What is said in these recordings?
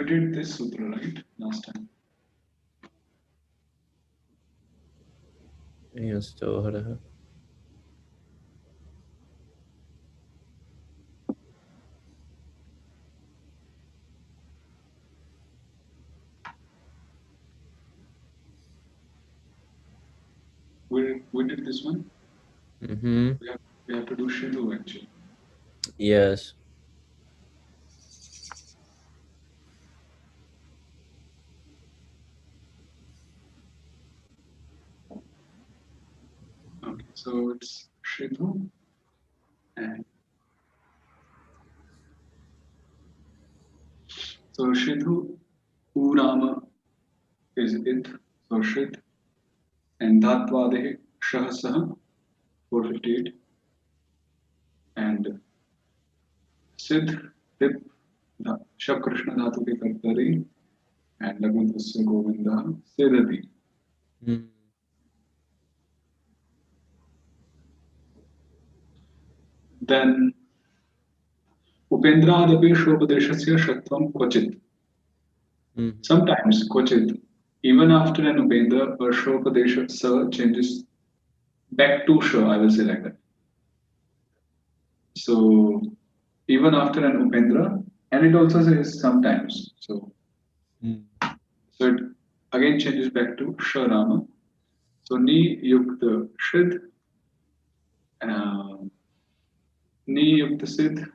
We did this sutra, right? Last time. Yes, Tohara. We did this one. Mm-hmm. We have to do Shidu actually. Yes. Okay, so it's Shidu and so Shidu Urama is it. So Shid and Dhatvadehi Shahasah 458 and Sid Tip Shab Krishna Dhatu ke Kartari and Laguntasya Govinda Siddhati. Mm. Then Upendradapi Shobhadeshasya Shatvam Kochit. Mm-hmm. Sometimes Kochit, even after an Upendra or Shobhadesha Sa changes back to Sha, I will say like that. So even after an Upendra, and it also says sometimes. Mm. So it again changes back to Sha Rama. So Ni Yukta Shid, uh, Ni Yukta Sid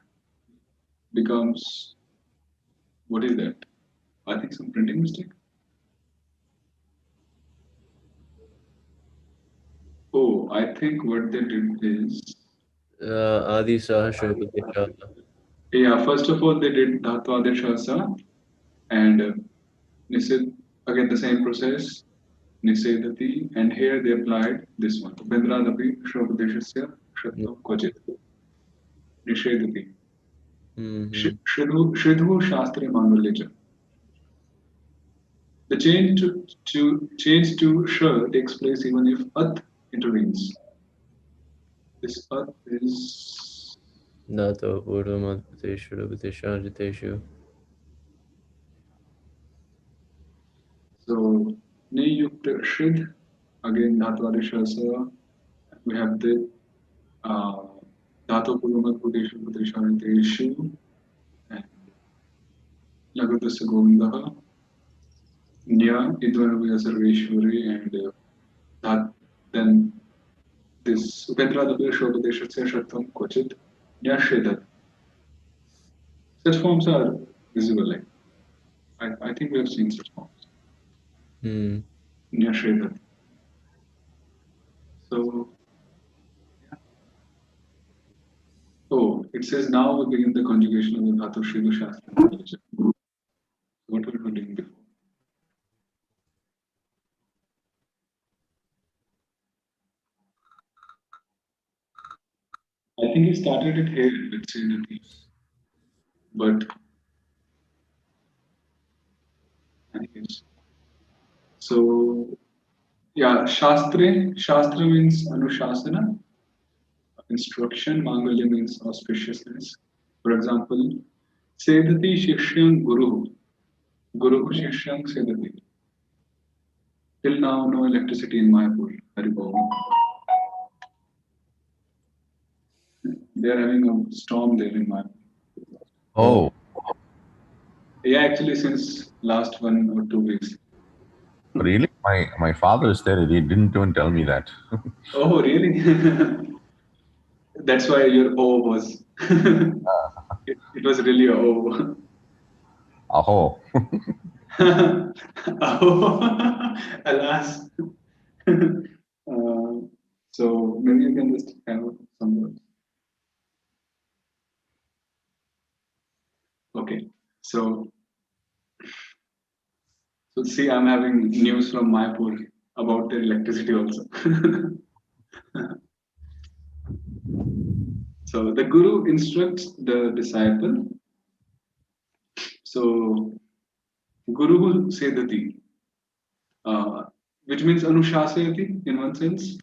becomes what is that? I think some printing mistake. Oh, I think what they did is, Adi Saha Shobhadesha. yeah, first of all, they did Dhatva Adeshasa and Nisid, again the same process, Nisedati, and here they applied this one. Bendradapi Shobhadeshasya Mm. Shatvam Kvachit, Nishedati. Mm-hmm. Shridhu Shastri Mangalyaja. The change to Sh takes place even if At intervenes. This At is Nato Purvamadhuteshu Rupateshu. so Niyukta Shrid, again Dhatva Adeshasa. We have the Dhatu Purvamat Pudeshu Pudeshaniteshu and Lagutasya Govindaha, Nya Idvanavya Sarveshwari and that then this Upendra Dabir Shobhadeshasya Shatvam Kochit Nya Shedat. Such forms are visible. Like I think we have seen such forms. Mm. Nya Shedat. So oh, it says now we begin the conjugation of the Dhatu Shridu Shastra. What were we doing before? I think he started it here with Sridhati, but anyways. So yeah, Shastra means Anushasana, instruction. Mangalya means auspiciousness. For example, Sedati Shishyam Guru. Guru Shishyam Sedati. Till now, no electricity in Mayapur. Haribol. They are having a storm there in Mayapur. Oh. Oh, Yeah, actually, since last 1 or 2 weeks. really? My father is there. He didn't even tell me that. Oh, really? That's why your O was. It was really a O. Aho. Oh, alas. Uh, so maybe you can just have some words. Okay. So see, I'm having news from Mayapur about their electricity also. So the guru instructs the disciple. So guru sedati, uh, which means anushasayati in one sense.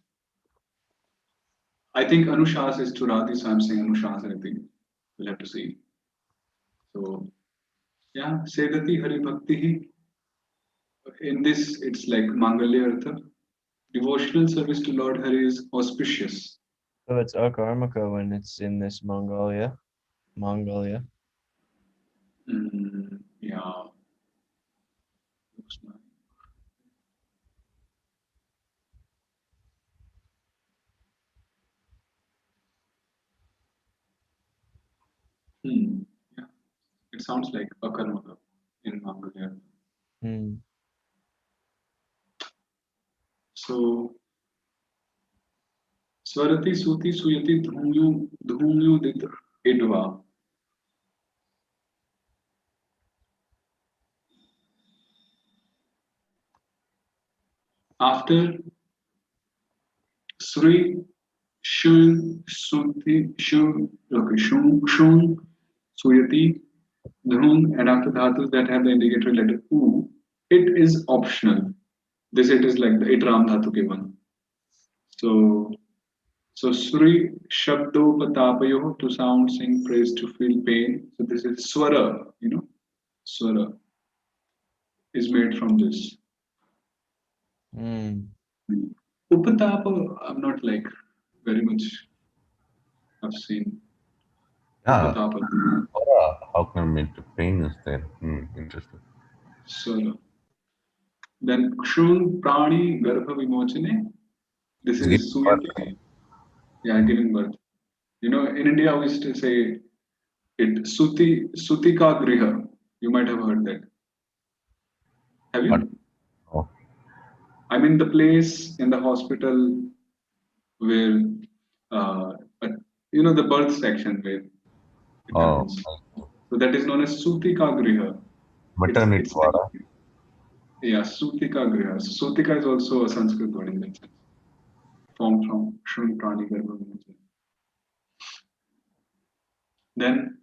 I think anushas is churati, so I'm saying anushasayati. We'll have to see. So Yeah, Sedati Hari Bhakti. In this, it's like Mangalya Artha. Devotional service to Lord Hari is auspicious. So it's akarmaka when it's in this Mongolia. Yeah. Looks nice. Yeah. It sounds like Akarmaka in Mangalya. Hmm. So, Swarati Suti Suyati Dhumyu Dit Idva. After Sri Shun Suti Shun okay, Shun Suyati Dhum, and after dhatus that have the indicatory letter U, it is optional. This it is like the Itram Dhatu given. So Sri Shabdo Patapayo, to sound, sing, praise, to feel pain. So this is Swara, Swara is made from this. Hmm. Upatapa, I'm not like very much I've seen Yeah. Upatapa. How come it pain is there? Interesting. Swara. Then Kshun Prani Garbha Vimochane. This It's is Suyati. Yeah, giving birth. In India we used to say it Sutika Griha. You might have heard that. Have But you? oh, I mean the place in the hospital where uh, uh, the birth section where it oh, happens. So that is known as Sutika Griha. maternity It's like ward. yeah, Sutika Griha. So Sutika is also a Sanskrit word in that sense, formed from Shun Prani Garbha. Then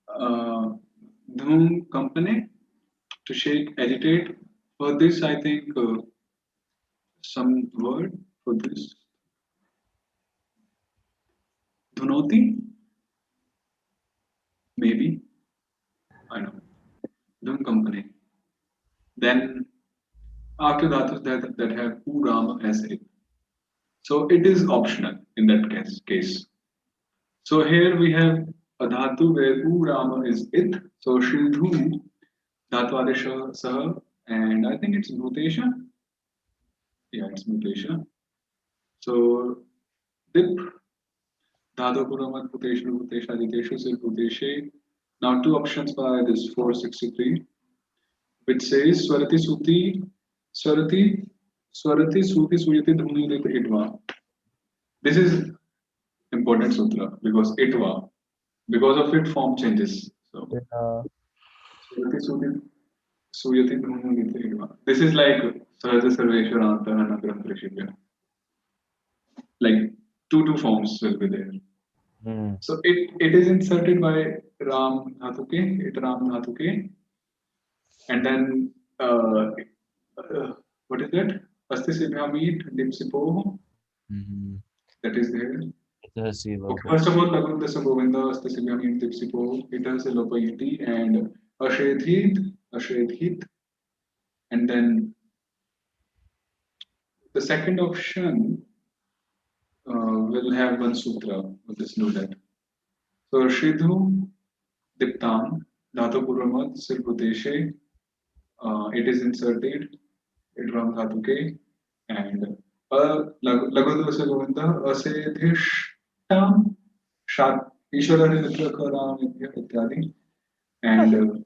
Dhum company to shake, agitate. For this, I think some word for this. Dhunoti, maybe. I know. Dhum company. Then after dhatus that have Urama as it. So it is optional in that case. So here we have a dhatu where Urama is it. So Shildhu Dhatwadesha Saha, and I think it's Bhutesha. Yeah, it's Bhutesha. So Dip Dhadapuramat Bhuteshu Bhutesha Aditeshu Sir Bhuteshe. Now two options by this 463, which says Swarati Swarati Suti Suyati Dhuni Dita Idva. This is important sutra because Itva, because of it form changes. So Yeah. Suyati Suti Suyati Dhuni Dita Idva. This is like Sahaja Sarveshwaranta Anagram Trishibhya. Like two forms will be there. Hmm. So it is inserted by Ram Dhatuke, it Ram Dhatuke, and then what is that? Asti Sibhamit Dipsipo, Mm-hmm. that is there. Itasi Okay, lopa. first of all, Lagam Dasa Govinda Asti Sibhamit Dipsipo, Ita Se Lopayiti, and Ashedhit, and then the second option will have one sutra. We'll just know that. So Shidhu Diptam, Dhatu Puramat, Sirputeshe, it is inserted Idram Dhatuke and Lagodvasa Govinda Asedhishtam Shat Ishwara Nitrakaram Ityadi and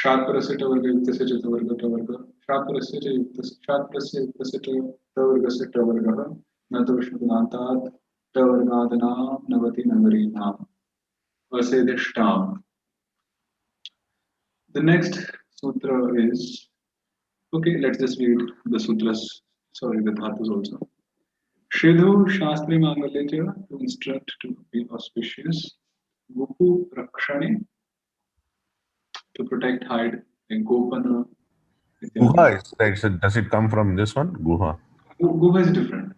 Shatprasya Tavarga Yuktasya Chatavarga Tavarga Shatprasya Yuktasya Shatprasya Yuktasya Tavargasya Tavarga Nata Vishnudantat Tavargadanam Navati Nagarinam Asedhishtam. The next sutra is okay, let's just read the sutras, sorry, the dhatus also. Shridhu Shastri Mangalya to instruct to be auspicious. Gupu Rakshane to protect, hide, and Gopana Guha Ityadi. is like, so does it come from this one? Guha. Guha is different.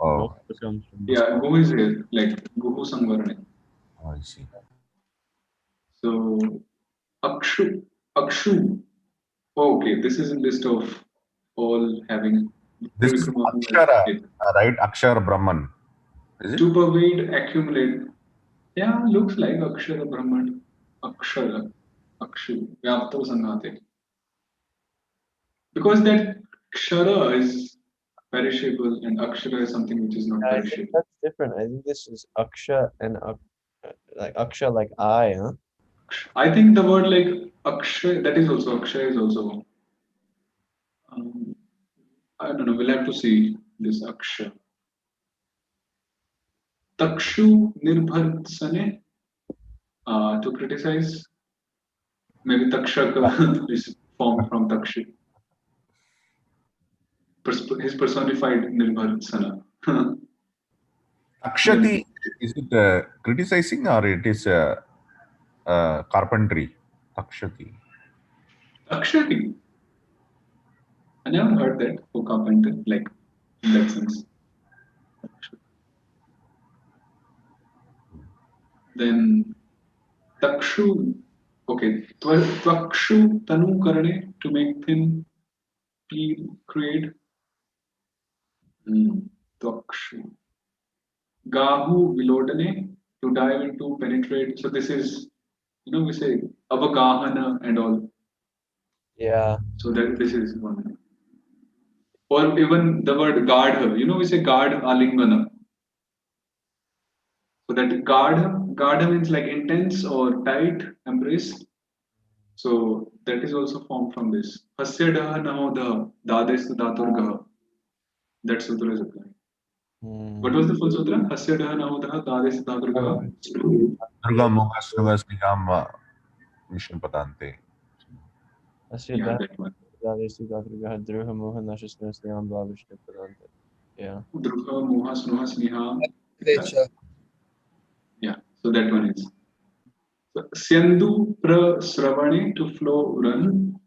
Oh, Moksha comes from this. Yeah, Guha is here, like Guhu Samvarane. I see. So Akshu. Akshu. Okay, this is a list of all having This is Trivikrama who has Akshara, it. right? Akshara Brahman. Is it? To pervade, accumulate. Yeah, looks like Akshara Brahman. Akshara. Akshu. Vyapto Sanghate. Because that Kshara is perishable and Akshara is something which is not I think perishable. that's different. I think this is Aksha and like Aksha like I, huh? I think the word like Akshay, that is also Akshay is also. Um, I don't know. We'll have to see this Akshay. Takshu Nirbhar Sane to criticize. Maybe Takshaka is formed from Takshu. His personified Nirbhar Sana. Akshati, is it criticizing or it is carpentry? Akshati. Takshati. I never heard that for carpenter, like in that sense. Then Takshu. Okay. Tvakshu Tanu Karane to make thin, peel, create. Tvakshu. Gahu Vilodane to dive into, penetrate. So this is, we say Avagahana and all. Yeah. So that this is one. Or even the word guard, we say guard alingana. So that guard means like intense or tight embrace. So that is also formed from this. Hasya daha nahodha, dades daturgaha. That sutra is applied. What was the full sutra? Hasya daha nahodha, dades daturgaha. Durga Mukha Snuga Snigam Mission Padante. Yeah, that one. Yeah. Drukha, moha, snuha, sneha. Krecha. Yeah, so that one is. So, Syendu prasravane to flow run.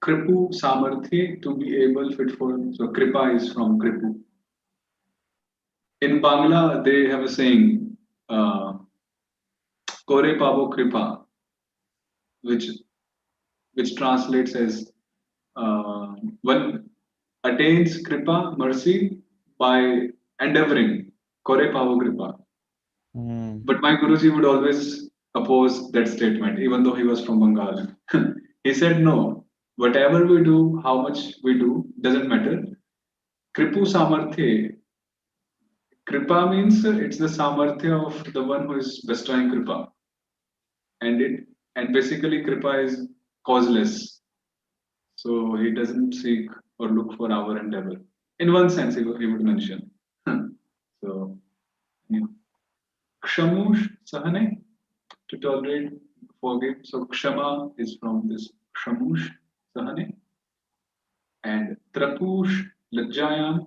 Kripu samarthi to be able fit for. So kripa is from kripu. In Bangla, they have a saying, Kore pavo kripa, which which translates as one attains kripa, mercy, by endeavoring. Kore pavo kripa. But my Guruji would always oppose that statement, even though he was from Bengal. He said, no, whatever we do, how much we do, doesn't matter. Kripu Samarthya. Kripa means it's the Samarthya of the one who is bestowing Kripa. And basically Kripa is causeless. So he doesn't seek or look for our endeavor. In one sense, he would mention. So, yeah. Kshamush Sahane, to tolerate, forgive. So Kshama is from this Kshamush Sahane. And Trapush Lajjayam,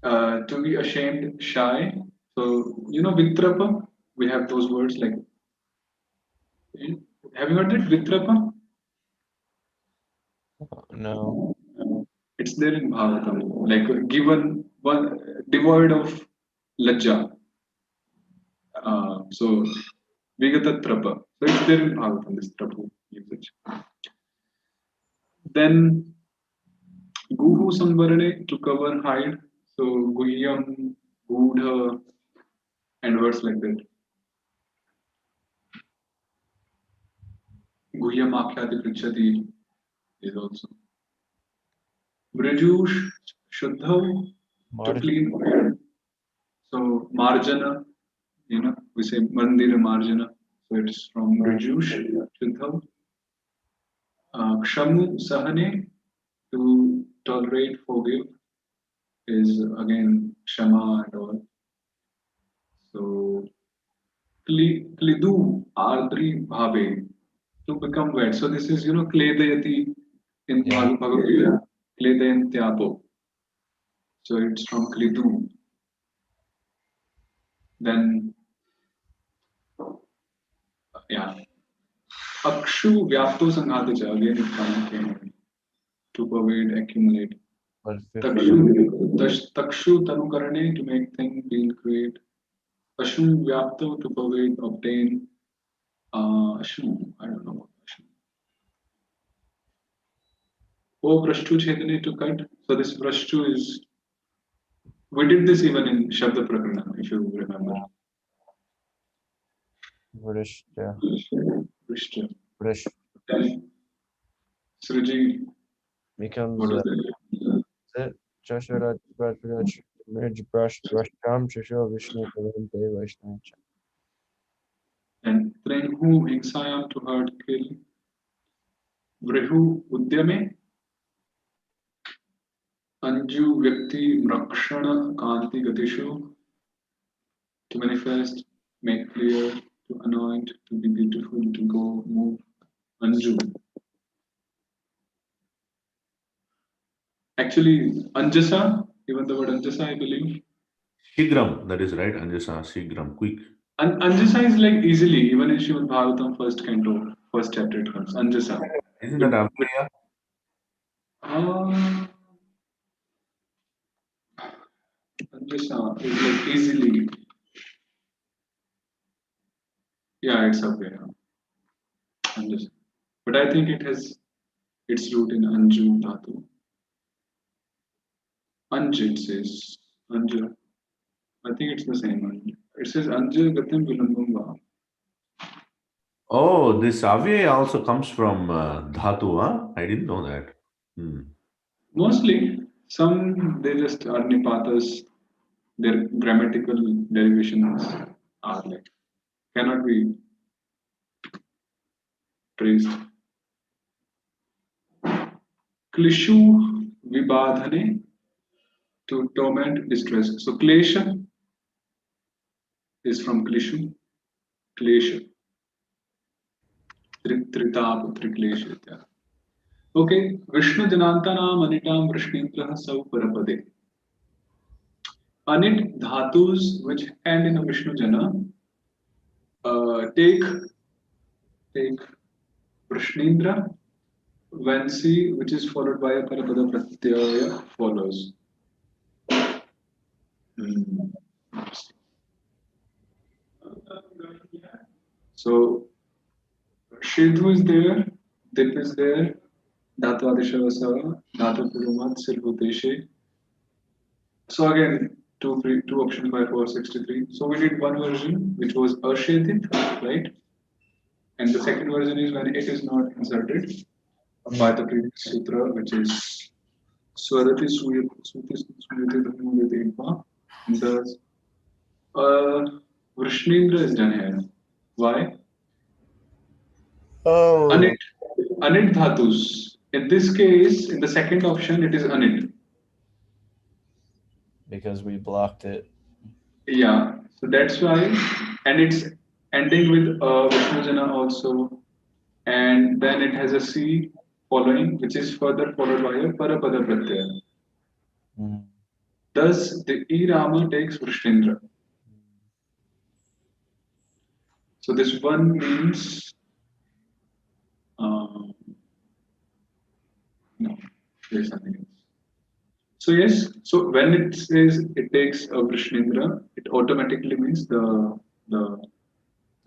to be ashamed, shy. So, Vitrapa, we have those words like, have you heard it? Vitrapa? No. It's there in Bhagavatam, like given one devoid of lajja. So Vigata Trapa. So it's there in Bhagavatam, this Trapu usage. Then Guhu Samvarane to cover, hide. So Guhyam, Gudha, and words like that. Guhyam Akhyati Prichati is also. Vrijush Shuddhav to clean. So Marjana, we say Mandira Marjana. So it's from Vrijush Shuddhav. Kshamu Sahane to tolerate, forgive is again Shama and all. So Klidu Ardri Bhave to become wet. So this is Kledayati in Bhagavad Gita. Kledayan Tyapo. So it's from Klidu. Then yeah. Akshu Vyapto Sanghataja, again it finally came to pervade, accumulate. Takshu Tanukarane to make things, being create. Ashum Vyapto to pervade, obtain. Ashum, I don't know. Ashum. Oh, Prashtu Chedane to cut. So this Prashtu is. We did this even in Shabda Prakarana, if you remember. Vrishya. Prashtu. Vrish Sruji, becomes what is that? Chashara Mirj Brush Brushkam Shishil Vishnu Kavan Vaishnav. And Trenhu Hingsayam to hurt, kill. Vrihu Udyame. Anju Vyakti Mrakshana Kanti Gatishu. To manifest, make clear, to anoint, to be beautiful, to go, move. Anju. Actually, Anjasa, even the word Anjasa, I believe. Shigram, that is right. Anjasa, Shigram, quick. Anjasa is like easily, even in Srimad Bhagavatam, first canto, first chapter it comes. Anjasa. Isn't that Abhaya? Anjasa is like easily. Yeah, it's up there. Anjasa. But I think it has its root in Anju Dhatu. Anj, it says. Anja. I think it's the same Anj. It says Anja Gatam Vilambamba. Oh, this Avya also comes from Dhatu, huh? I didn't know that. Mostly, some they just are nipatas. Their grammatical derivations are like cannot be traced. Klishu vibadhane to torment, distress. So klesha is from klishu. Klesha. Tritap, triklesha. Okay. Vishnu janantana manitam vrishneन्द्रः sau parapade. Anit dhatus which end in a Vishnu jana take Vrishnendra when C which is followed by a Parapada Pratyaya follows. So Shidhu is there, Dip is there, Dhatu Adishavasa, Dhatu Purumat, Silbuteshe. So again, two options by 463. So we did one version which was Ashedit, right? And the second version is when it is not inserted by the previous sutra, which is Swadati Suyati Dhamma. The Vrishnendra is done here. Why? Oh. Anit Dhatus. In this case, in the second option, it is Anit. Because we blocked it. Yeah, so that's why, and it's ending with Vishnu Jana also, and then it has a C following, which is further followed by a Parapada Pratyaya. Thus, the E Rama takes Vrishnendra. So this one means no, there's something else. So yes, so when it says it takes a Vrishnendra, it automatically means the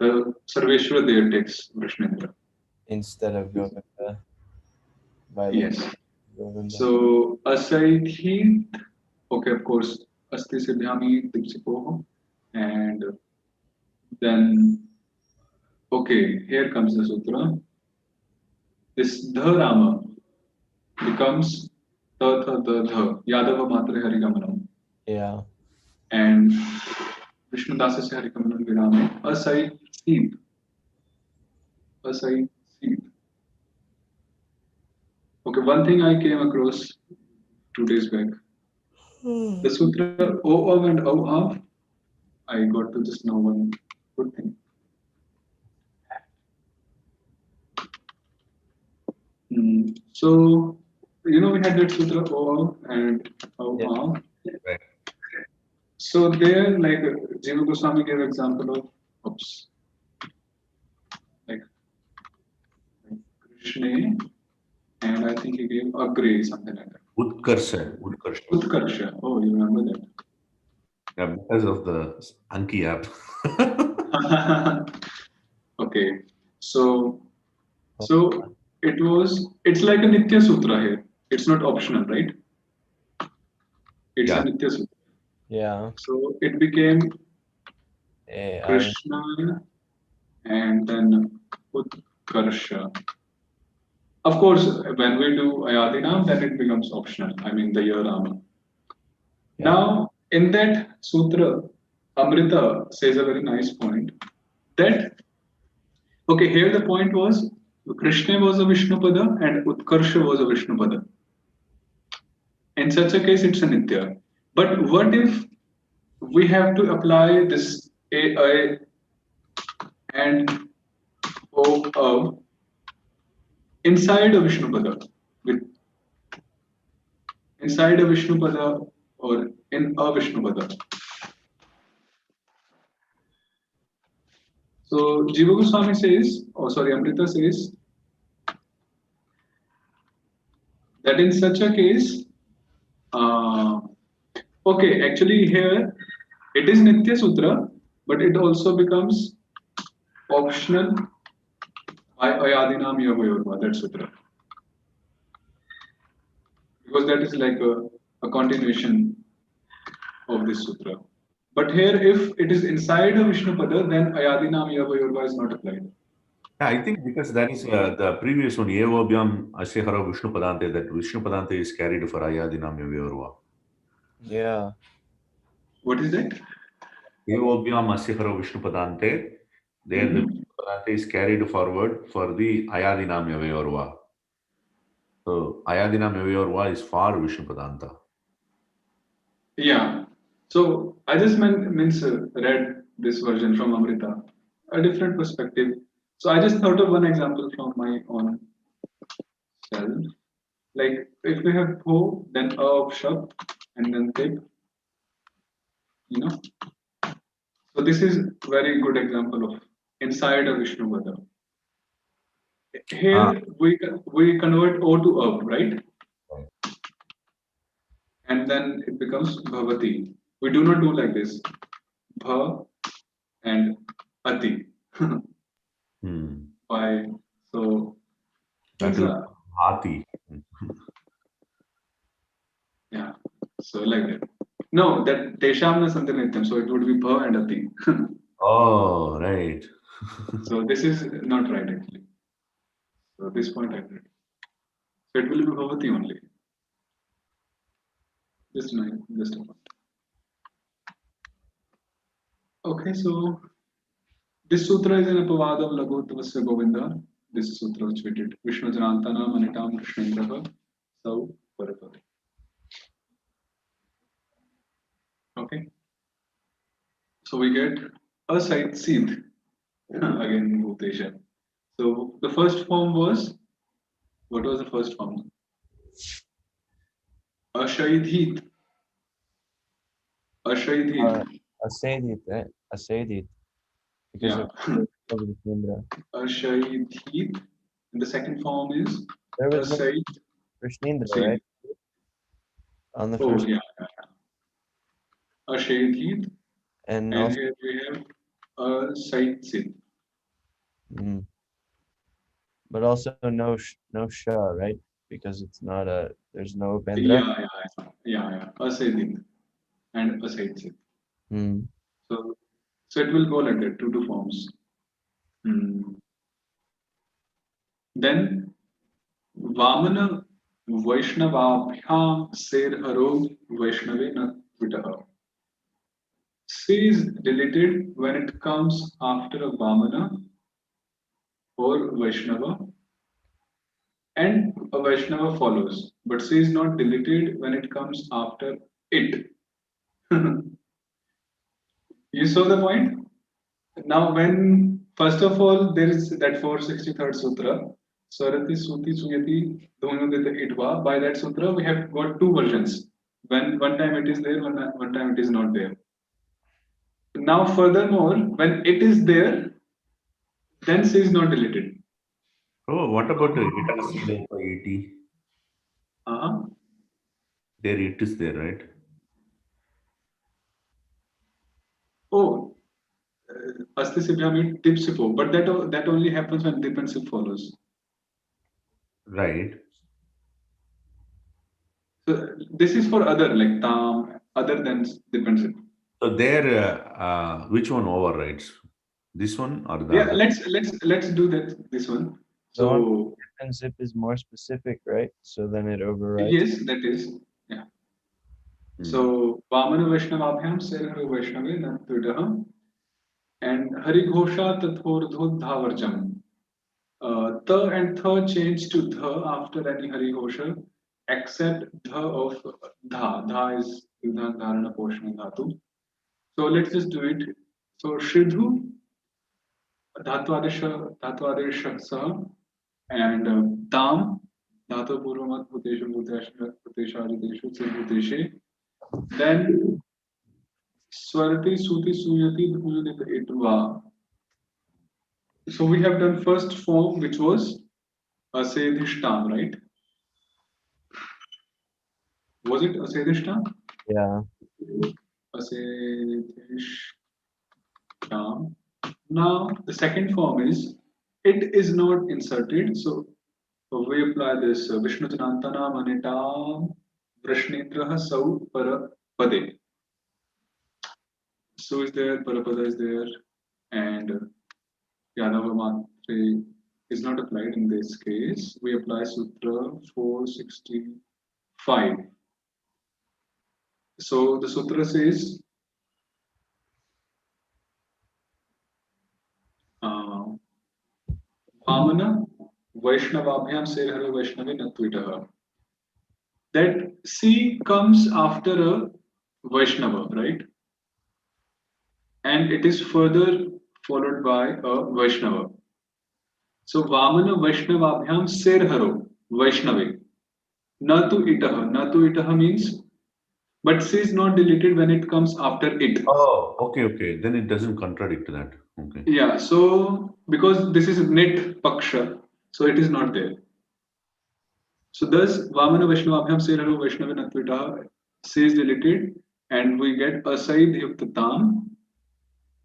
Sarveshwara there takes Vrishnendra. Instead of Govinda. Yes. Govinda. So Asaithit, okay, of course, Asti Siddhyami Dipsipoho, and then okay, here comes the sutra. This Dharama becomes the Yadava Matre Harigamanam. Yeah. And Vishnu Dāsa se Harikamanam Virame. Asai Seep. Asai Seep. Okay, one thing I came across 2 days back. The sutra O of and O of, I got to just know one good thing. So, you know, we had that sutra O and O of. Right. So there, like Jiva Goswami gave example of, like Krishna, and I think he gave Agre, something like that. Utkarsha. Utkarsha. Oh, you remember that? Yeah, because of the Anki app. Okay, so it's like a Nitya Sutra here. It's not optional, right? It's a Yeah. Nitya Sutra. Yeah. So it became I Krishna and then Utkarsha. Of course, when we do Ayadinam, then it becomes optional. I mean, the year Rama. yeah. Now, in that sutra, Amrita says a very nice point that, okay, here the point was Krishna was a Vishnupada and Utkarsha was a Vishnupada. In such a case, it's a Nitya. But what if we have to apply this AI and O of inside a Vishnupada, with inside a Vishnupada or in a Vishnupada? So Jiva Goswami says, oh sorry, Amrita says that in such a case, uh, okay, actually here it is Nitya Sutra, but it also becomes optional by Ayadinam Yavayorva, that sutra. Because that is like a continuation of this sutra. But here, if it is inside a Vishnupada, then Ayadinam Yavayorva is not applied. Yeah, I think because that is the previous one, Evobhyam Asyahara Vishnu Padante, that Vishnu Padante is carried for Ayadinam Yavirva. Yeah. What is that? Evobhyam Asyahara Vishnu Padante, there the Vishnu Padante is carried forward for the Ayadinam Yavirva. So Ayadinam Yavirva is for Vishnu Padanta. Yeah. So I just read this version from Amrita, a different perspective. So I just thought of one example from my own self. Like if we have Bho, then A of Shab, and then Tip, you know. So this is very good example of inside a Vishnu Vada. Ah. Here we convert O to Ab, right? And then it becomes Bhavati. We do not do like this. Bha and Ati. Why? So That will be Hati. yeah. So like that. No, that Tesham na Santanityam. So it would be Bha and Ati. Oh, right. So this is not right actually. So this point I read. So it will be Bhavati only. Just a point. Okay, so this sutra is in Apavadam Lagotavasya Govinda. This sutra which we did. Vishnu Janantana Manitam Krishnendraha Sau Parapati. Okay. So we get a side seed again Bhutesha. So the first form was, what was the first form? Ashaidhit. Ashaidhit. Asedit, right? Asedit. Because Yeah. of Krishnendra. Ashaidhit. And the second form is There was no Asaid. Krishnendra, right? On the Oh, first. yeah. Ashaidhit. And And also, here we have Said Sid. but also no Shah, right? Because it's not there's no Yeah, Bendra. yeah. Asaidit and Asaid Sid. Mm. So it will go like that, two forms. Then Vamana Vaishnavabhyam Ser Haro Vaishnavena Vitaha. C is deleted when it comes after a Vamana or Vaishnava, and a Vaishnava follows. But C is not deleted when it comes after it. You saw the point? Now, when first of all there is that 463rd sutra, Sarati Suti Suyati Dhunudita Itva. By that sutra, we have got two versions. When one time it is there, one time it is not there. Now, furthermore, when it is there, then C is not deleted. Oh, what about the Itasi by 80? Uh-huh. There it is there, right? Oh, Asti Sibhya means dip sipo, but that only happens when dip and sip follows. Right. So this is for other like tam, other than dip and sip. So there, which one overrides? This one or the Yeah, other? let's do this one. The one So dip and sip is more specific, right? So then it overrides. yes, that is. Yeah. Hmm. So Vamana Vaishnavabhyam Serharo Vaishnave Natvidaham and Hari Ghosha Tathordho Dhavarjam. The and the change to the after any Hari Ghosha except the of dha. Dha is Yudha Dharana portion dhatu. So let's just do it. So Shridhu धात्वादेश सह and tam dhatu purvamat bhuteshu bhutesharideshu bhuteshe. Then swarti suti suyati dhuyudit itva. So we have done first form which was asedhishtam, right? Was it asedhishtam? Yeah. Asedhishtam. Now the second form is it is not inserted, so we apply this Vishnu Janantana Manitam Vrishnetraha Sau Parapade. So is there, Parapada is there, and Yadava Matre is not applied in this case. We apply Sutra 465. So the Sutra says Bhamana Vaishnavabhyam Serharo Vaishnavi Natvitaha. That C comes after a Vaishnava, right? And it is further followed by a Vaishnava. So Vamana Vaishnavabhyam Serharo Vaishnavi. Natu itaha. Natu itaha means, but C is not deleted when it comes after it. Oh, okay. Then it doesn't contradict that. Okay. Yeah, so because this is Nit Paksha, so it is not there. So thus Vamana Vaishnavabhyam Serharo Vaishnavi Natu itaha. C is deleted and we get Asaid Yuktatam.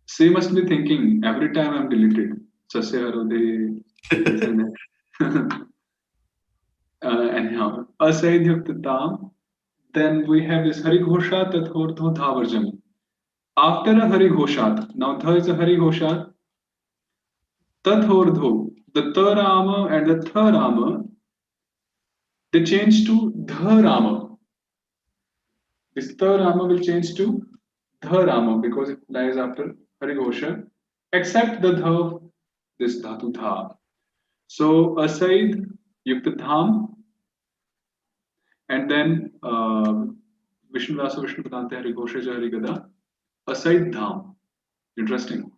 C must be thinking every time I'm deleted. Sasyaharo de. Anyhow, Asaidhyuktatam. Then we have this Hari Ghoshat Tathordho Dhavarjam. After a Hari Ghoshat, now Tha is a Hari Ghoshat, Tathordho, the Tarama and the Tharama, they change to Dharama. This Tarama will change to Dharama because it lies after Hari Ghosha, except the Dha, this Dhatu Dha. So Asaid Yuktatham and then Vishnu Dāsa Vishnu Padante Hari Ghosha Hari Gada Asaid Dham. Interesting.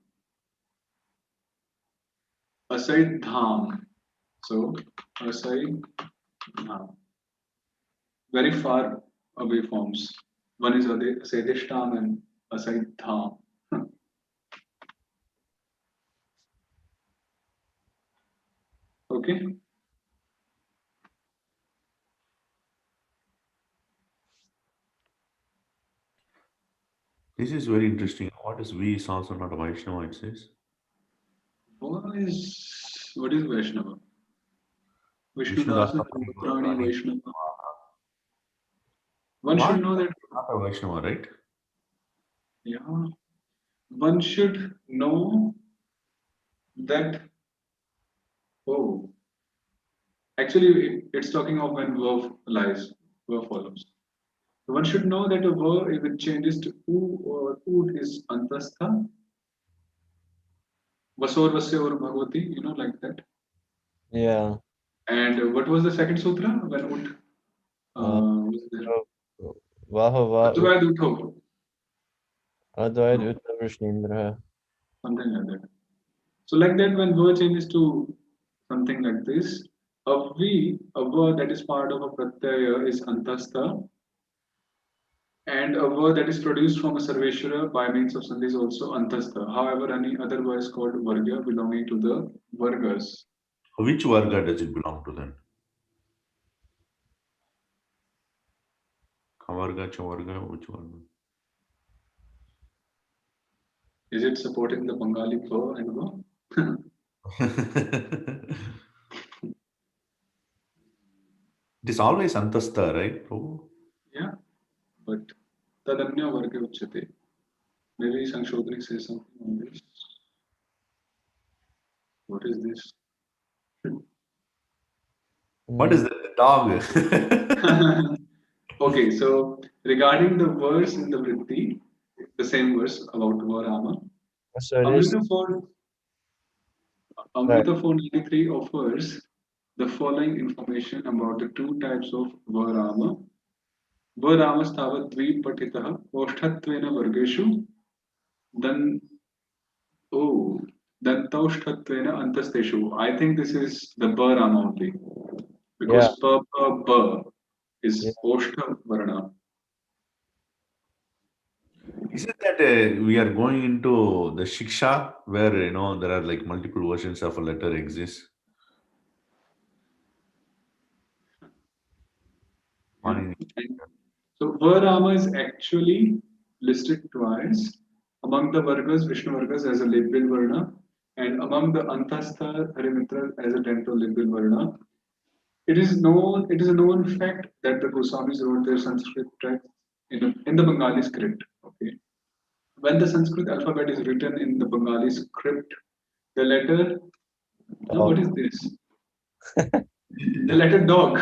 Asaid Dham. So Asaid Dham. Very far away forms. One is Asaidishtam and Asaid Dham. Okay. This is very interesting. What is V is also not a Vaishnava, it says. What is Vaishnava? Vishnu Vishnu Dāsa Dāsa Prani Vaishnava. One Why should know that. not a Vaishnava, right? Yeah. One should know that. Oh. Actually, it's talking of when verb follows. One should know that a verb, if it changes to u or ut, is antastha. Vasor Vasyor Bhagavati, like that. Yeah. And what was the second sutra when ut was there? Atvad utho. Advaid Utta Vrishnendra. Something like that. So like that, when verb changes to something like this, a verb that is part of a pratyaya is antastha. And a word that is produced from a Sarveshwara by means of Sandhi is also Antastha. However, any other word is called Varga belonging to the Vargas. Which Varga does it belong to then? Kavarga, Chavarga, which one? Is it supporting the Bengali ba and ba? It is always antastha, right, Prabhu? Yeah, but tadanya varge uchyate. Maybe Sankshodhani says something on this. What is this? What is that? The dog. Okay, so regarding the verse in the Vritti, the same verse about Varama, So it is. Amrita 493 offers the following information about the two types of Varama. Varamasthava dvipatitah oshthatvena vargeshu then Dantaushtatvena antasteshu. I think this is the Varama only. Because Yeah. ba is Yeah. Oshtha Varana. Is it that we are going into the shiksha where there are like multiple versions of a letter exist? Yeah. So Varama is actually listed twice among the Vargas, Vishnu Vargas as a labial Varna, and among the Antastha Harimitra as a dental labial Varna. It is a known fact that the Goswamis wrote their Sanskrit text in the Bengali script. Okay. When the Sanskrit alphabet is written in the Bengali script, the letter, now what is this? The letter dog.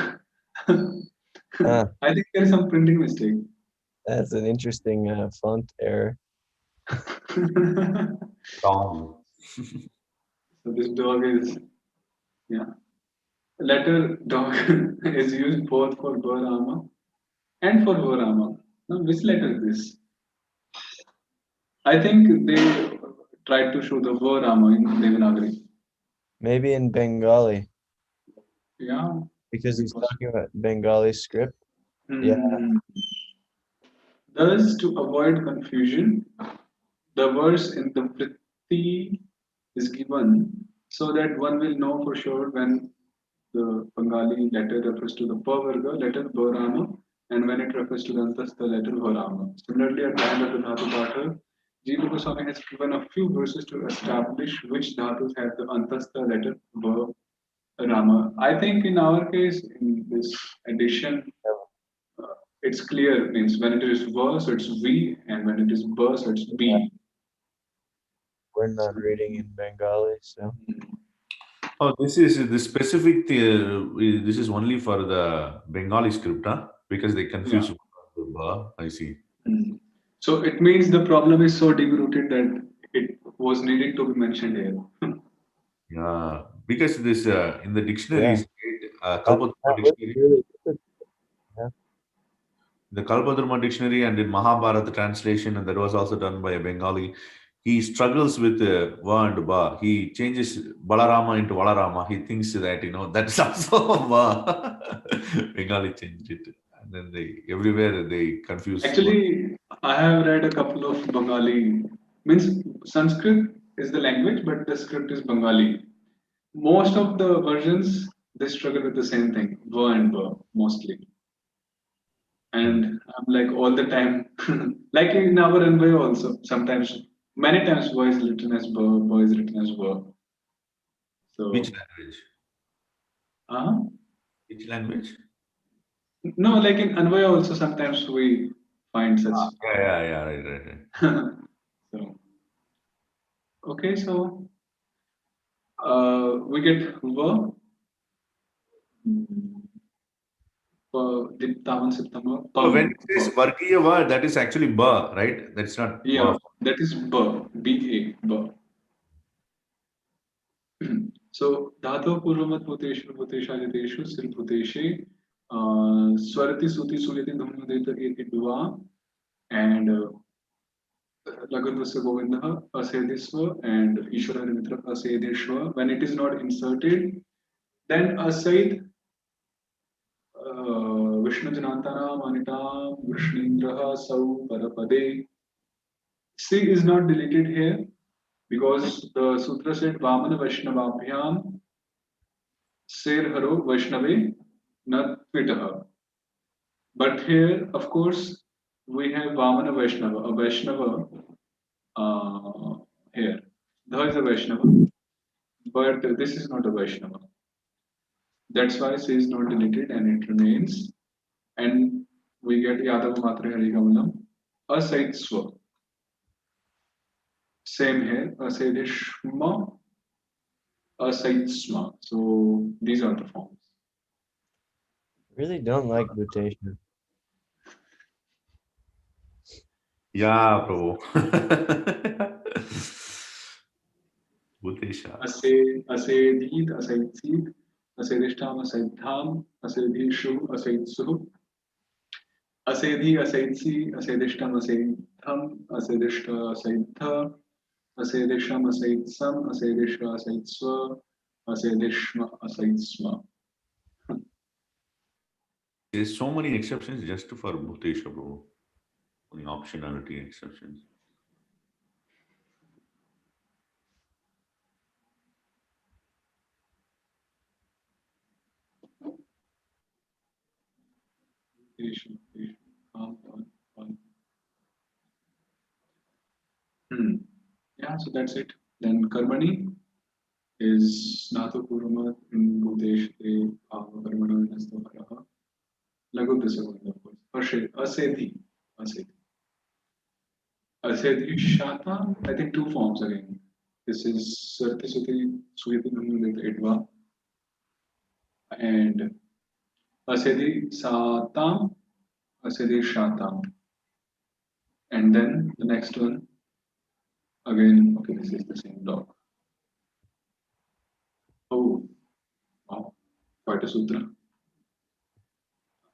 I think there is some printing mistake. That's an interesting font error. Dog. So this dog is, yeah. Letter dog is used both for Varama and for Varama. Now, which letter is this? I think they tried to show the Varama in Devanagari. Maybe in Bengali, Yeah. because he's Possible. talking about Bengali script. Yeah. Thus, to avoid confusion, the verse in the Vritti is given so that one will know for sure when the Bengali letter refers to the Pavarga letter Varama and when it refers to the Antastha letter Varama. Similarly, at the end of the Dhatu Patha, Jiva Goswami has given a few verses to establish which dhatus have the Antastha letter Varama. I think in our case, in this edition, it's clear, means when it is Va, so it's V, and when it is Ba, so it's B. We're not reading in Bengali, so. Oh, this is the specific. This is only for the Bengali script, huh? Because they confuse. I see. So it means the problem is so deep rooted that it was needed to be mentioned here. Yeah, because this in the Yeah. dictionaries, That Kalpadharma was dictionary, really good. Yeah. the Kalpadharma dictionary, and in Mahabharata translation, and that was also done by a Bengali. He struggles with va and ba. He changes Balarama into Valarama. He thinks that that's also va. Bengali changed it, and then everywhere they confuse. Actually, I have read a couple of Bengali, means Sanskrit is the language, but the script is Bengali. Most of the versions they struggle with the same thing, va and ba, mostly. And I'm like all the time, like in our envoy also, sometimes, many times va is written as ba is written as va. Which So, language? uh, Which language? no, like in Anvaya also sometimes we find such. Yeah, right. So, okay, so we get va, Diptavan Sittama, So when Pam. it says Vargiya va, that is actually ba, right? That's not Yeah, va. that is ba, B-A, ba. So, Dhatu Purvamat Bhuteshu Bhuteshajiteshu Sir Bhuteshe Swarati Suti Suyati Dhammadeta Idva and Lagadvasya Govinda Asediswa and Ishwara Mitra Asedishwa. When it is not inserted, then Asaid Vishnu Janantana Manita Vishnindraha Sau Parapade. C is not deleted here because the sutra said Vamana Vaishnavabhyam Ser Haro Vaishnave Nat Vitaha. But here, of course, we have Vamana Vaishnava. A Vaishnava Dha is a Vaishnava, but this is not a Vaishnava. That's why C is not deleted and it remains. And we get Yadava Matra Harikamalam. Asaitswa. Same here. Asaidishma, Asaitsma. So these are the forms. Really don't like Bhutation. Yeah, Prabhu. Bhutesha. Asedhit, Asaitsit, Asedishtam, Asaidham, Asedhishu, Asaitsu, Asedhi, Asaitsi, Asedishtam, Asaidham, Asedishta, Asaidha, Asedisham, Asaitsam, Asedishva, Asaitswa, Asedishma, Asaitsma. There's so many exceptions just for Bhutesha, Prabhu. Only optionality exceptions. Yeah, so that's it. Then Karmani is Natu Purama in Bhuteshte Karmana Nastavaraha. Lagudasavanda, of course. Asedhi. Asedhi. Asedhi Shata, I think two forms again. This is Sartisati Suyati with Edva. And Asedhi Satam, Asedhi Shatam. And then the next one, again, okay, this is the same dog. Oh, wow, quite a sutra.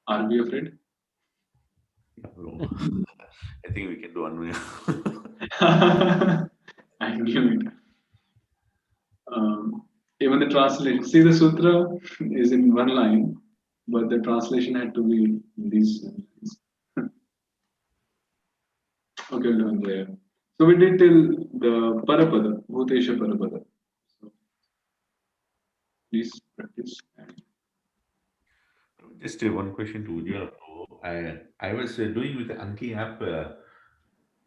Are we afraid? Yeah, Prabhu. I think we can do one. I knew it. Even the translation, see the sutra is in one line, but the translation had to be in these lines. Okay, we'll do it there. So we did till the Parapada, Bhutesha Parapada. So please practice. Just one question to Ujjvala. I was doing with the Anki app.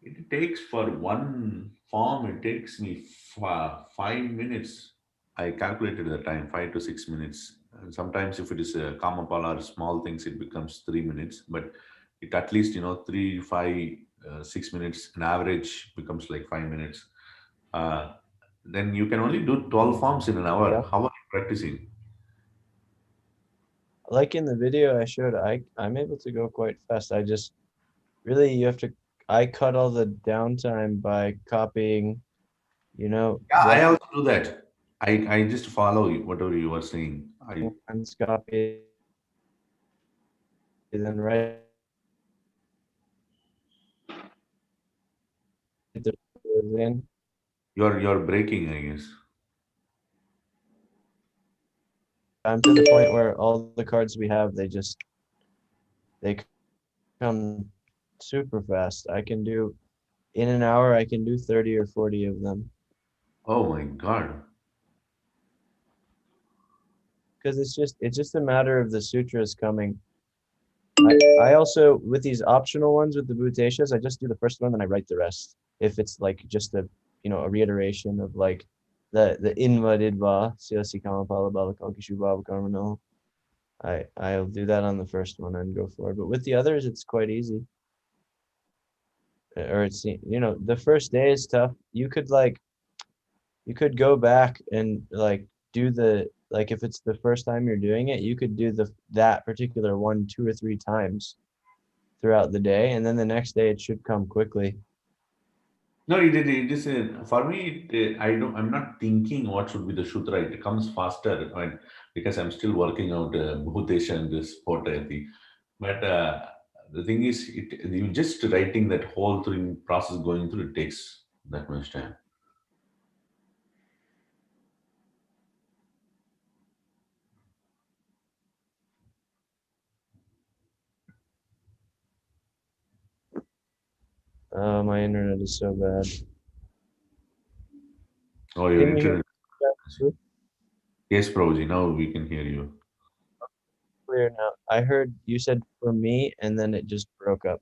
It takes for one form, it takes me 5 minutes. I calculated the time, 5 to 6 minutes. And sometimes if it is a Kamapala or small things, it becomes 3 minutes. But it at least, 3, 5, 6 minutes, an average becomes like 5 minutes. Then you can only do 12 forms in an hour. Yeah. How are you practicing? Like in the video I showed, I'm able to go quite fast. I just really I cut all the downtime by copying, Yeah, I what also do that. I just follow you, whatever you are saying. one's copy, then write the words in. You're breaking, I guess. I'm to the point where all the cards we have, they come super fast. I can do in an hour, I can do 30 or 40 of them. Oh my God. Because it's just a matter of the sutras coming. I also, with these optional ones with the Bhuteshas, I just do the first one, then I write the rest. If it's like just a reiteration of like the inva didva siyasi kamapala balakanki shubhava karmano, I'll do that on the first one and go forward. But with the others, it's quite easy. Or it's the first day is tough. You could go back and like do like if it's the first time you're doing it, you could do that particular one 2 or 3 times throughout the day, and then the next day it should come quickly. No, it is for me. I'm not thinking what should be the sutra. It comes faster, because I'm still working out Bhutesha and this potati. But the thing is, you just writing that whole thing process going through, it takes that much time. My internet is so bad. Oh, your Can you hear internet. me Yes, Prabhuji, now we can hear you. clear now? I heard you said for me, and then it just broke up.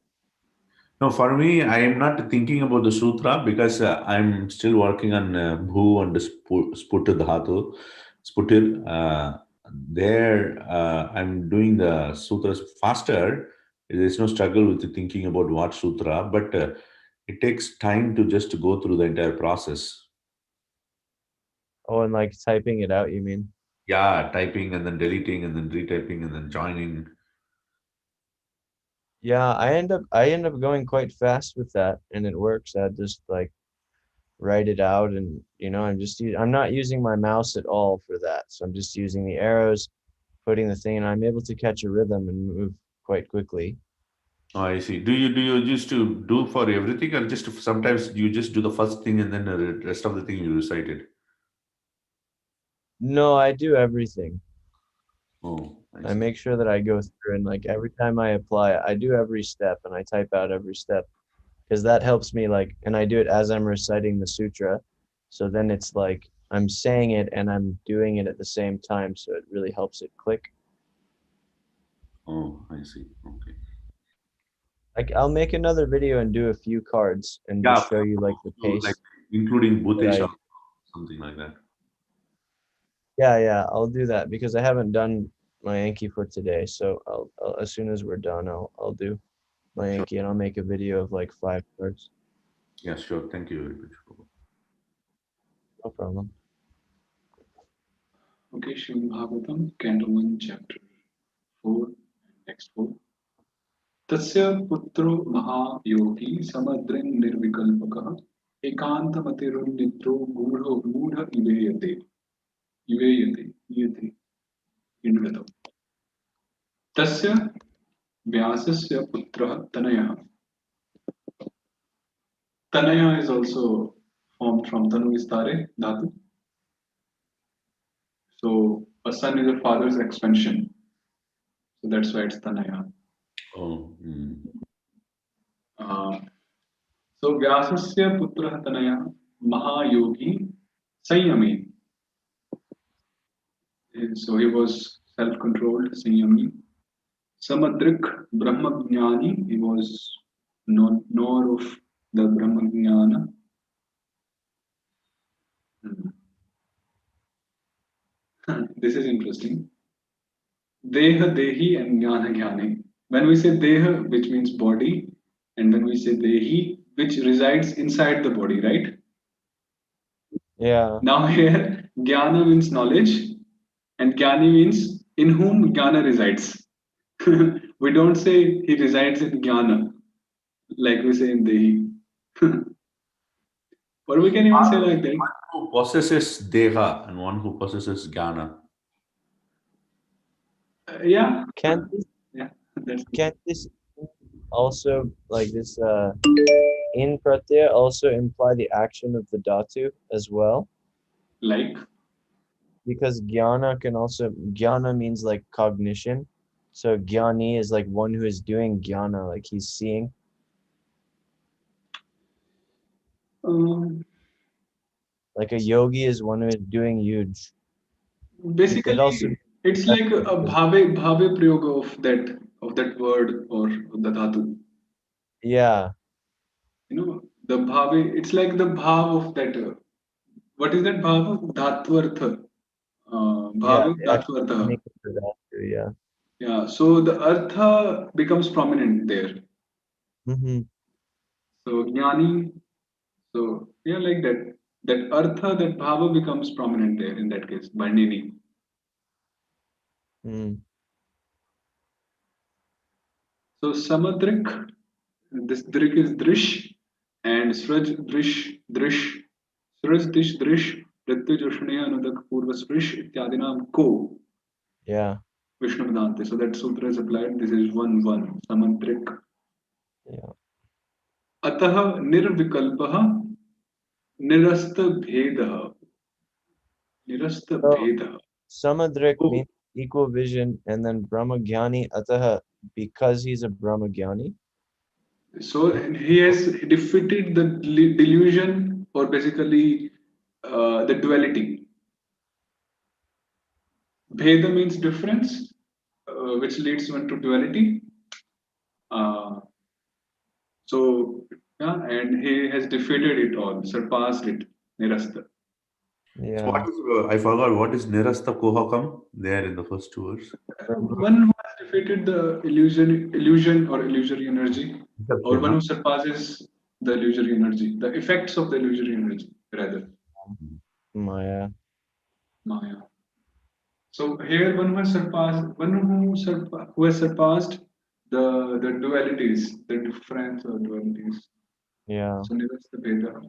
No, for me, I am not thinking about the sutra because I'm still working on bhu and sput dhatu, sputir. There, I'm doing the sutras faster. There's no struggle with thinking about what sutra, but it takes time to just go through the entire process. Oh, and like typing it out, you mean? Yeah, typing and then deleting and then retyping and then joining. Yeah, I end up going quite fast with that, and it works. I just like write it out, and I'm not using my mouse at all for that. So I'm just using the arrows, putting the thing, and I'm able to catch a rhythm and move quite quickly. Oh, I see. Do you used to do for everything, or just sometimes you just do the first thing and then the rest of the thing you recite it? No, I do everything. Oh, I I see. make sure that I go through and like every time I apply it, I do every step and I type out every step because that helps me like, and I do it as I'm reciting the sutra. So then it's like I'm saying it and I'm doing it at the same time. So it really helps it click. Oh, I see. Okay. Like I'll make another video and do a few cards and Yeah, just show you like the like pace including that Bhutesh I, or something like that. yeah, I'll do that because I haven't done my Anki for today. So I'll as soon as we're done, I'll do my Sure. Anki and I'll make a video of like 5 cards. Yeah, sure. Thank you very much. No problem. Okay, Srimad Bhagavatam, Canto 1, Chapter 4, next 4. तस्य पुत्रो महायोगी समद्रिं निर्विकल्पकः एकान्तमतिरुन्निद्रो गूढो मूढ इवेयते इण्वतो तस्य व्यासस्य पुत्रः तनयः. Tanaya is also formed from Tanu Vistare Dhatu. So a son is a father's expansion. So that's why it's Tanaya. Oh, Uh, so Vyasasya Putra Tanaya Mahayogi Sanyami. So he was self-controlled, Sanyami. Samadrik Brahmagnani. He was knower of the Brahmagnana. This is interesting. Deha, Dehi, and Jnana, Jnane. When we say Deha, which means body, and when we say Dehi, which resides inside the body, right? Yeah. Now here, Jnana means knowledge, and Jnani means in whom Jnana resides. We don't say he resides in Jnana, like we say in Dehi. Or we can even say like that. one who possesses Deha and one who possesses Jnana. Yeah, Can this yeah, that's can this also like this in pratyaya also imply the action of the dhatu as well? like. Because jnana means like cognition. So jnani is like one who is doing jnana, like he's seeing. Um, Like a yogi is one who is doing yuj. It also Basically, it's like a bhave prayoga of that word or the dhatu. yeah, The bhave. It's like the bhav of that. What is that bhav? Dhatvartha. yeah, Bhave the actual dhatvartha. meaning for that too, yeah. Yeah. So the artha becomes prominent there. Mm-hmm. So jnani. So yeah, like that. That artha, that bhava becomes prominent there in that case. Bandini. Mm. So samadrik. This drik is drish, and sraj drish drish. Sraj dish drish. Rittu joshneya anudak purva sprish ityadinam ko. Yeah, Vishnu Vedante. So that sutra is applied. This is 1-1. Samantrik. yeah. अतः निर्विकल्पः निरस्त भेदः निरस्त So भेदः. samadrik Oh, means equal vision, and then brahmagyani ataha because he's a brahmagyani. so he has defeated the delusion or basically the duality. Bheda means difference, which leads one to duality. Uh, So, yeah, and he has defeated it all, surpassed it, Nirasta. So Yeah. what is, I forgot what is Nirasta Kohakam there in the first two words. One who has defeated the illusion or illusory energy, or one who surpasses the illusory energy, the effects of the illusory energy, rather, Maya. Maya. So here one who has surpassed, who has surpassed the dualities, the difference or dualities. Yeah. So Nirasta Veda.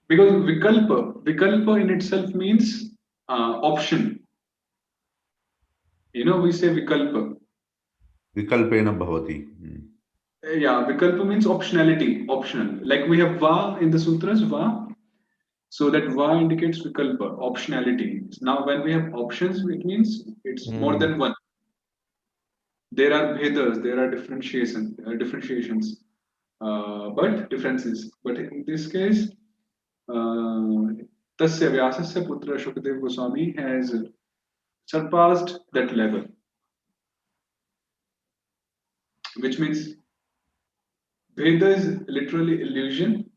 Because vikalpa in itself means option. We say vikalpa. Vikalpena bhavati. Yeah, vikalpa means optionality, optional. Like we have va in the sutras, va. So that va indicates vikalpa, optionality. Now, when we have options, it means it's more than one. There are bhedas, there are differentiations, but differences. But in this case, Tasya Vyasasya Putra Shukadev Goswami has surpassed that level, which means Veda is literally illusion,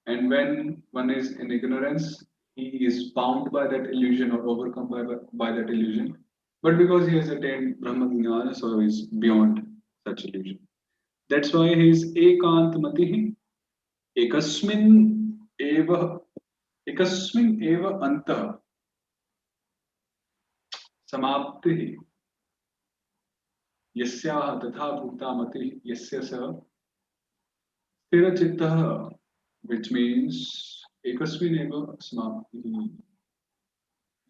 and when one is in ignorance, he is bound by that illusion or overcome by that illusion. But because he has attained Brahma Jnana, so he is beyond such illusion. That's why he is Ekant Matihi, Ekasmin Eva, Ekasmin Eva Anta Samaptihi, Yasya Tatha Bhukta Mati, Yasya Sa Stirachitta, which means Ekasmin Eva Samaptihi,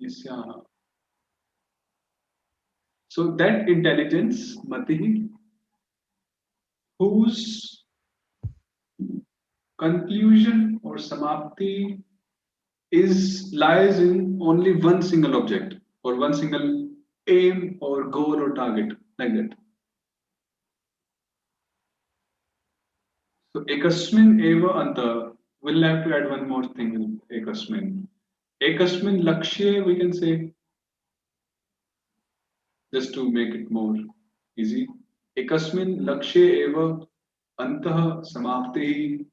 Yasya. So that intelligence, Mati, whose conclusion or samapti lies in only one single object or one single aim or goal or target, like that. So ekasmin eva anta, we'll have to add one more thing in ekasmin. Ekasmin lakshya, we can say, just to make it more easy. Ekasmin lakshya eva antah samapti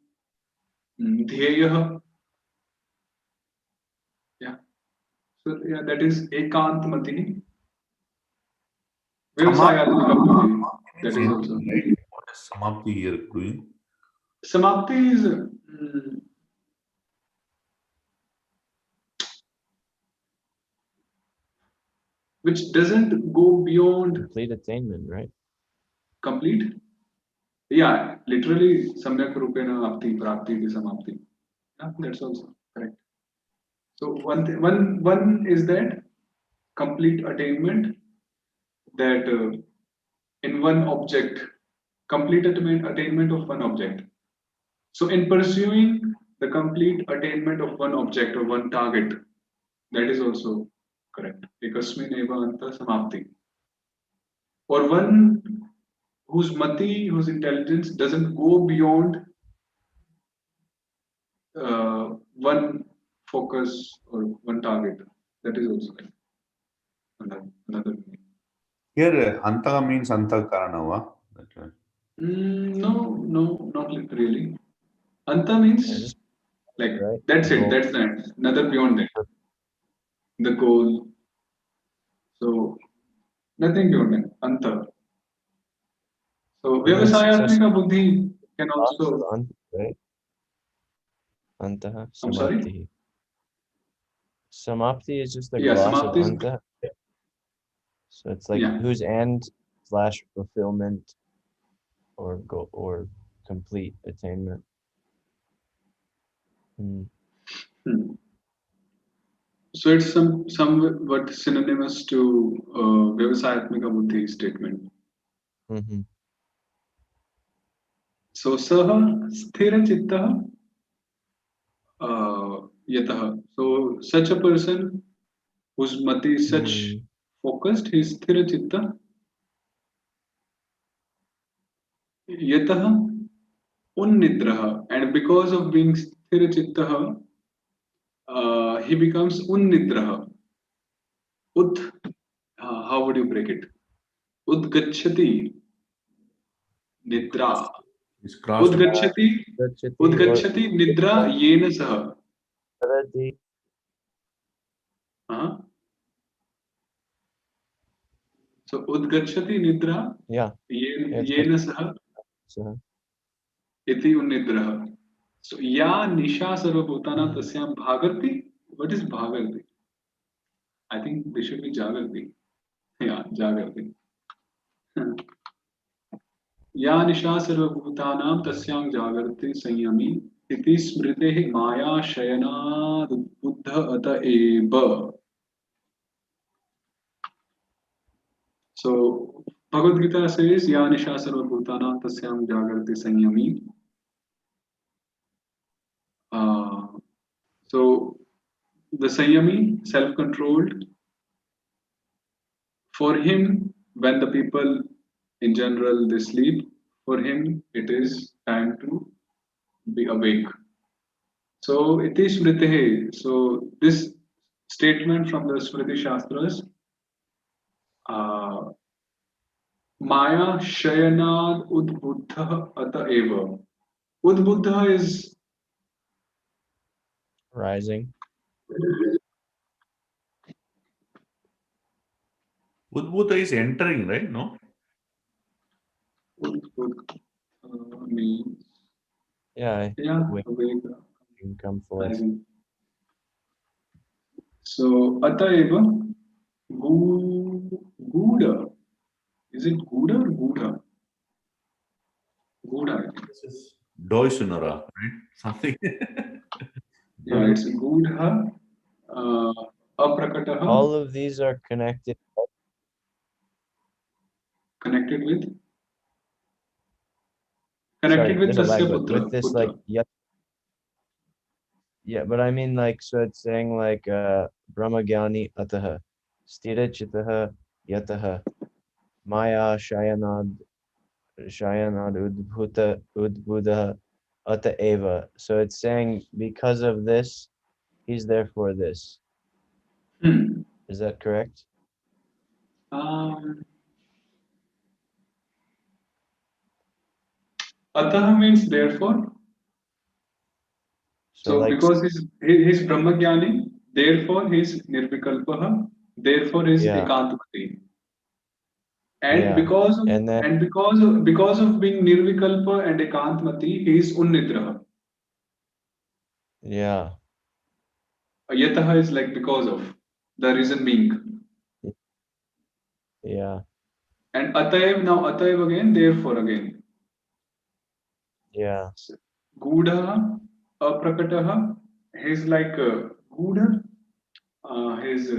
dhyeyah. Yeah. So yeah, that is ekant mati. Vyavasayatmika buddhi. That is also. What is Samapti here doing? Samapti is which doesn't go beyond Complete attainment, right? complete. Yeah, literally samyak rupena apti prapti is samapti. Yeah, that's also correct. So one is that complete attainment, that in one object, complete attainment of one object. So in pursuing the complete attainment of one object or one target, that is also correct. Ekasmin eva anta samapti. Or one whose mati, whose intelligence doesn't go beyond one focus or one target. That is also another meaning. Here, Anta means Anta Karanava. No, not really. Anta means Yeah, just like right. that's it. Goal. That's that. Another beyond that. The goal. So nothing beyond that. Anta. So Even success Vyavasayatmika buddhi can loss is also. right? Antaha I'm sorry. samapti. Samapti is just the Yeah, gloss of samapti is. anta. So it's like Yeah. whose end / fulfillment or go or complete attainment. Hmm. So it's somewhat synonymous to Vyavasayatmika buddhi statement. Mm-hmm. So saha sthira chitta yataha. So such a person whose mati is such focused, he is sthira chitta yataha unnidraha. And because of being sthira chitta, he becomes unnidraha. How would you break it? Udgachati nidra. Is crossed. Udgachati, Gachati or Udgachati nidra yena saha. Sarati. So Udgachati nidra Yeah. It's yena saha so, iti unidraha. So ya nisha sarvabhutana tasyam bhagarti. What is bhagarti? I think this should be jagarti. Yeah, jagarti. या निशा सर्वभूतानां तस्यां जागर्ति संयमी इति स्मृतेः माया शयनादुद्बुद्ध अत एव. So Bhagavad Gita says या निशा सर्वभूतानां तस्यां जागर्ति संयमी. So the Sanyami, self-controlled, for him, when the people in general they sleep, for him it is time to be awake. So it is Smritehe. So this statement from the Smriti Shastras, Maya Shayanad Udbuddha Ata Eva. Udbuddha is rising. Udbhuta is entering, right? No? Udbuddha means Yeah. awake. Can come forth. Rising. So Ata Eva Guda. Is it Guda or Guda? Guda. This is Doisunara, right? Something. Yeah, it's Gudha, Aprakataha, All of these are connected. connected with Sorry, there's a lag, Dasya but Putra. with this, Putra. like, yeah, but I mean, like, so it's saying, like, Brahmagyani ataha, stira chitaha yataha, maya shayanad udbhuta ata eva. So it's saying, because of this, he's therefore this. Is that correct? Ataha means therefore. So like, because he's Brahmagyani, therefore he's Nirvikalpaha, therefore he's Yeah. Ekantmati. And Yeah. because of, And then- because of being Nirvikalpa and Ekantmati, he is Unnidraha. yeah, Yataha is like because of, the reason being. yeah, And Ataev again, therefore again. yeah, Gudha, Aprakataha, he's like Gudha, his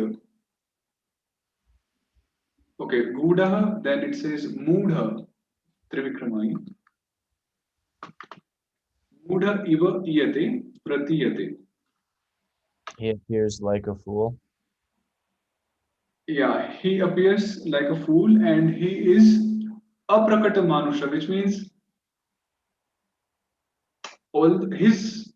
okay, Gudha, then it says Mudha, Trivikramai. Mudha iva iyate pratiyate. he appears like a fool. Yeah, he appears like a fool and he is aprakata manusha, which means all his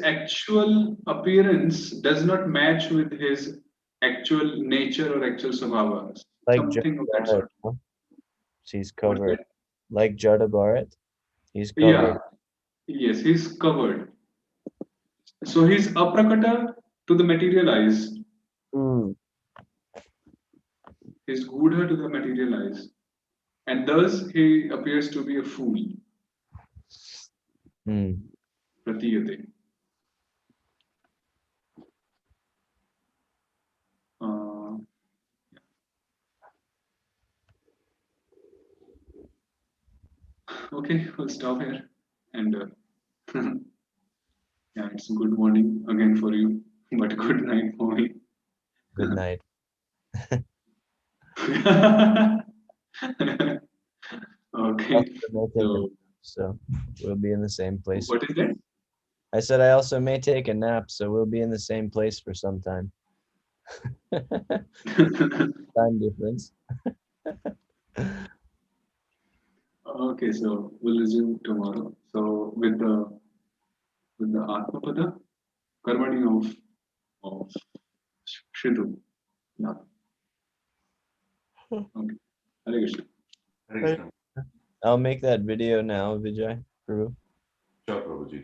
actual appearance does not match with his actual nature or actual svabha. Like Something of that Jada sort. Bharat, he's What's covered. that? Like Jada Bharat, he's Yeah. covered. Yes, he's covered. So he's aprakata to the material eyes. He's gudha to the material eyes. And thus he appears to be a fool. Pratiyate. Okay, we'll stop here. And yeah, it's good morning again for you, but good night for me. Good night. Okay. So we'll be in the same place. What is that? I said I also may take a nap, so we'll be in the same place for some time. Time difference. Okay, so we'll resume tomorrow. So with the Atmapada, Karmani of Shridu. Yeah. Okay. Hare Krishna. Hare Krishna. I'll make that video now, Vijay. Prabhu.